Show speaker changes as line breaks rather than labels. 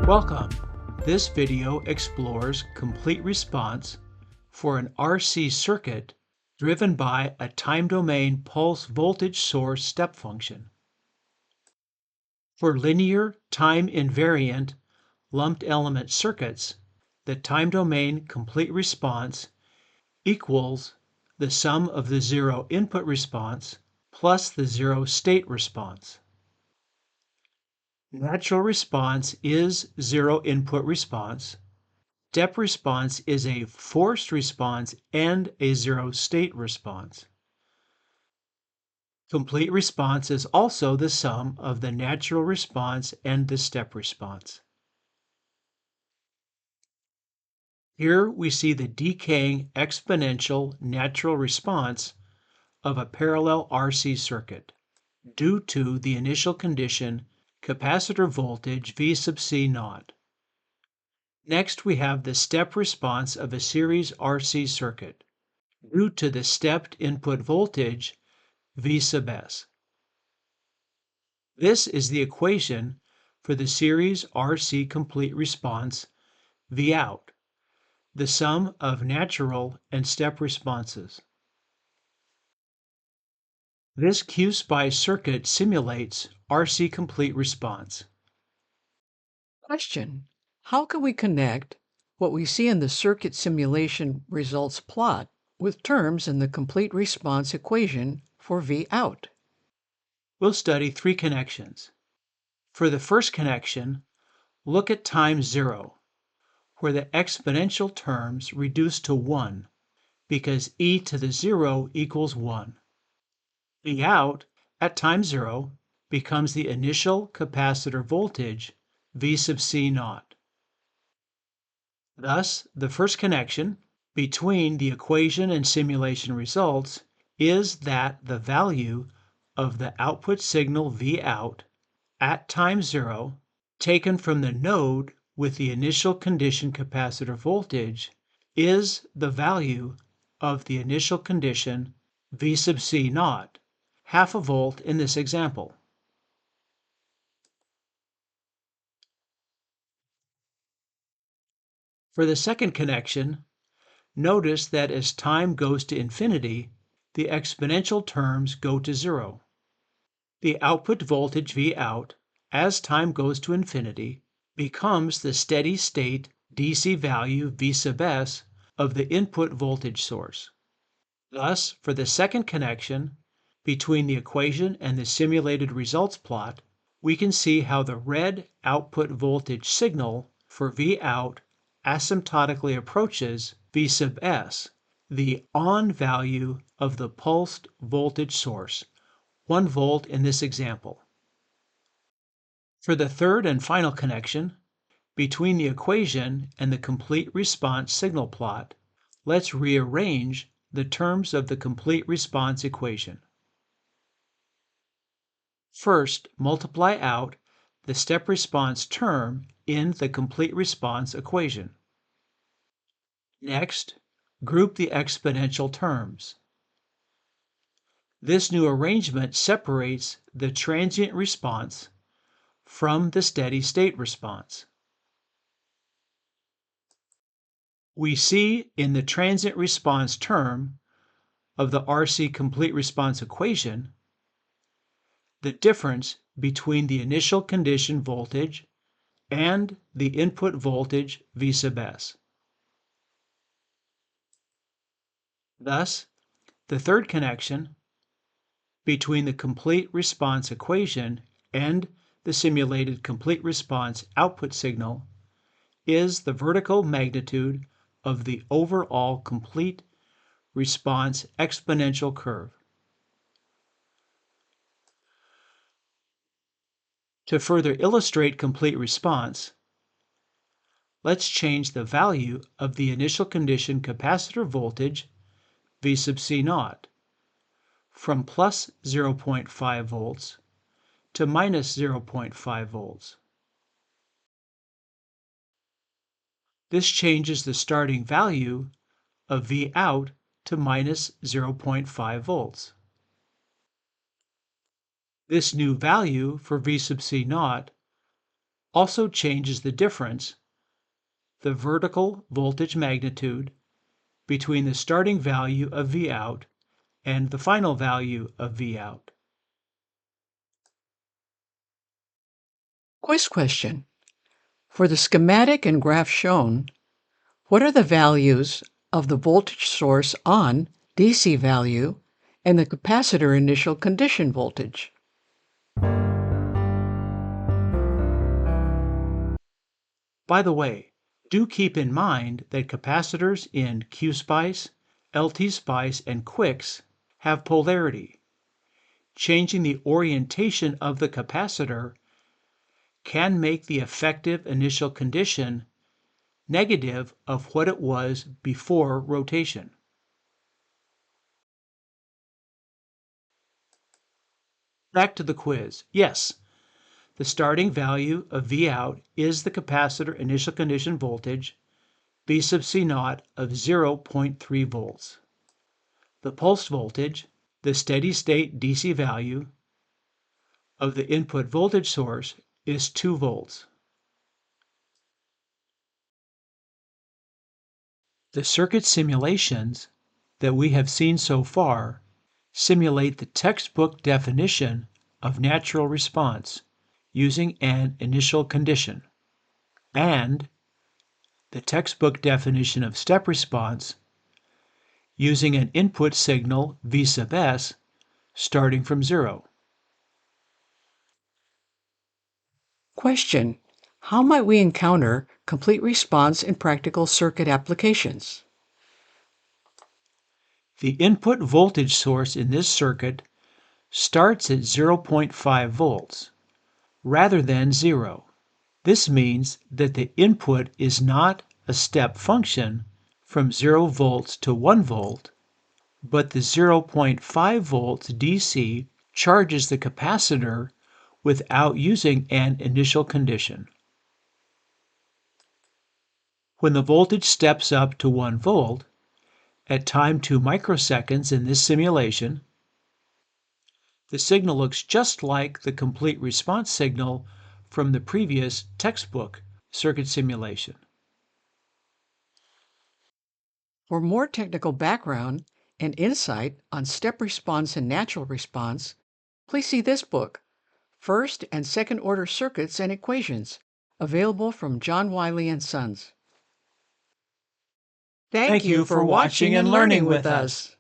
Welcome. This video explores complete response for an RC circuit driven by a time domain pulse voltage source step function. For linear time invariant lumped element circuits, the time domain complete response equals the sum of the zero input response plus the zero state response. Natural response is zero input response. Step response is a forced response and a zero state response. Complete response is also the sum of the natural response and the step response. Here we see the decaying exponential natural response of a parallel RC circuit due to the initial condition capacitor voltage V sub C naught. Next, we have the step response of a series RC circuit due to the stepped input voltage V sub S. This is the equation for the series RC complete response Vout, the sum of natural and step responses. This Q-SPICE circuit simulates RC complete response.
Question: how can we connect what we see in the circuit simulation results plot with terms in the complete response equation for Vout?
We'll study three connections. For the first connection, look at time 0, where the exponential terms reduce to 1 because e to the 0 equals 1. Vout at time 0 becomes the initial capacitor voltage V sub C naught. Thus, the first connection between the equation and simulation results is that the value of the output signal Vout at time 0 taken from the node with the initial condition capacitor voltage is the value of the initial condition V sub C naught, half a volt in this example. For the second connection, notice that as time goes to infinity, the exponential terms go to 0. The output voltage Vout, as time goes to infinity, becomes the steady state DC value V sub S of the input voltage source. Thus, for the second connection between the equation and the simulated results plot, we can see how the red output voltage signal for Vout asymptotically approaches V sub S, the on value of the pulsed voltage source, 1 volt in this example. For the third and final connection between the equation and the complete response signal plot, let's rearrange the terms of the complete response equation. First, multiply out the step response term in the complete response equation. Next, group the exponential terms. This new arrangement separates the transient response from the steady state response. We see in the transient response term of the RC complete response equation the difference between the initial condition voltage and the input voltage V sub S. Thus, the third connection between the complete response equation and the simulated complete response output signal is the vertical magnitude of the overall complete response exponential curve. To further illustrate complete response, let's change the value of the initial condition capacitor voltage V sub C naught from plus 0.5 volts to minus 0.5 volts. This changes the starting value of Vout to minus 0.5 volts. This new value for V sub C naught also changes the difference, the vertical voltage magnitude, between the starting value of Vout and the final value of Vout.
Quiz question. For the schematic and graph shown, what are the values of the voltage source on DC value and the capacitor initial condition voltage?
By the way, do keep in mind that capacitors in QSpice, LTSpice, and Quicks have polarity. Changing the orientation of the capacitor can make the effective initial condition negative of what it was before rotation. Back to the quiz. Yes, the starting value of Vout is the capacitor initial condition voltage, V sub C naught of 0.3 volts. The pulse voltage, the steady state DC value of the input voltage source, is 2 volts. The circuit simulations that we have seen so far simulate the textbook definition of natural response using an initial condition, and the textbook definition of step response using an input signal V sub S starting from 0.
Question. How might we encounter complete response in practical circuit applications?
The input voltage source in this circuit starts at 0.5 volts rather than 0. This means that the input is not a step function from 0 volts to 1 volt, but the 0.5 volts DC charges the capacitor without using an initial condition. When the voltage steps up to 1 volt, at time 2 microseconds in this simulation, the signal looks just like the complete response signal from the previous textbook circuit simulation.
For more technical background and insight on step response and natural response, please see this book, First and Second Order Circuits and Equations, available from John Wiley & Sons. Thank you for watching and learning with us.